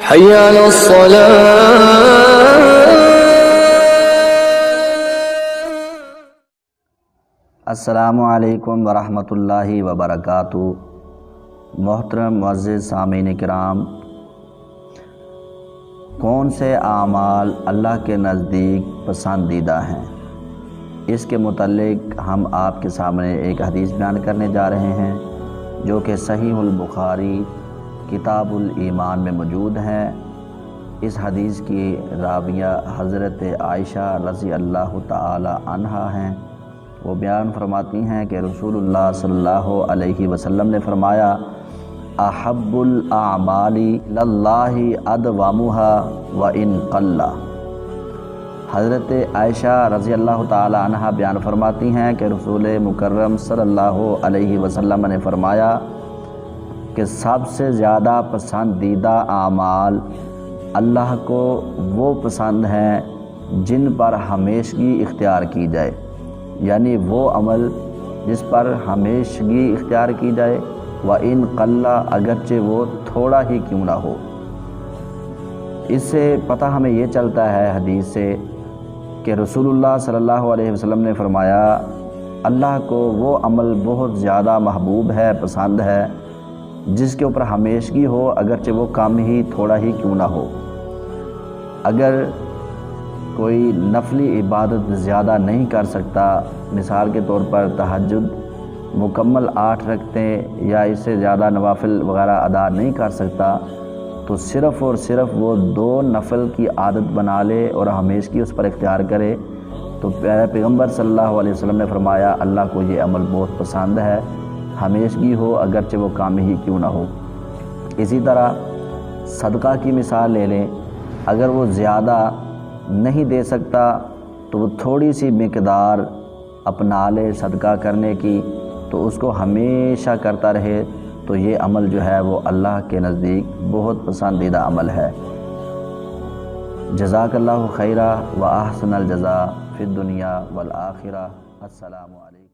حي على الصلاة۔ السلام علیکم ورحمۃ اللہ وبرکاتہ۔ محترم معزز سامعین کرام، کون سے اعمال اللہ کے نزدیک پسندیدہ ہیں، اس کے متعلق ہم آپ کے سامنے ایک حدیث بیان کرنے جا رہے ہیں جو کہ صحیح البخاری کتاب الایمان میں موجود ہے۔ اس حدیث کی راویہ حضرت عائشہ رضی اللہ تعالی عنہا ہیں۔ وہ بیان فرماتی ہیں کہ رسول اللہ صلی اللہ علیہ وسلم نے فرمایا، احب الاعمال للہ ادومها وان قل۔ حضرت عائشہ رضی اللہ تعالی عنہا بیان فرماتی ہیں کہ رسول مکرم صلی اللہ علیہ وسلم نے فرمایا کہ سب سے زیادہ پسندیدہ اعمال اللہ کو وہ پسند ہیں جن پر ہمیشگی اختیار کی جائے، یعنی وہ عمل جس پر ہمیشگی اختیار کی جائے، وَإِن قَلَّ، اگرچہ وہ تھوڑا ہی کیوں نہ ہو۔ اس سے پتہ ہمیں یہ چلتا ہے حدیث سے کہ رسول اللہ صلی اللہ علیہ وسلم نے فرمایا اللہ کو وہ عمل بہت زیادہ محبوب ہے، پسند ہے، جس کے اوپر ہمیشگی ہو، اگرچہ وہ کم ہی تھوڑا ہی کیوں نہ ہو۔ اگر کوئی نفلی عبادت زیادہ نہیں کر سکتا، مثال کے طور پر تہجد مکمل 8 رکعتیں یا اس سے زیادہ نوافل وغیرہ ادا نہیں کر سکتا، تو صرف اور صرف وہ 2 نفل کی عادت بنا لے اور ہمیشگی اس پر اختیار کرے، تو پیغمبر صلی اللہ علیہ وسلم نے فرمایا اللہ کو یہ عمل بہت پسند ہے، ہمیشگی ہو اگرچہ وہ کام ہی کیوں نہ ہو۔ اسی طرح صدقہ کی مثال لے لیں، اگر وہ زیادہ نہیں دے سکتا تو وہ تھوڑی سی مقدار اپنا لے صدقہ کرنے کی، تو اس کو ہمیشہ کرتا رہے، تو یہ عمل جو ہے وہ اللہ کے نزدیک بہت پسندیدہ عمل ہے۔ جزاک اللہ خیرہ و احسن الجزاء فی الدنیا والآخرہ۔ السلام علیکم۔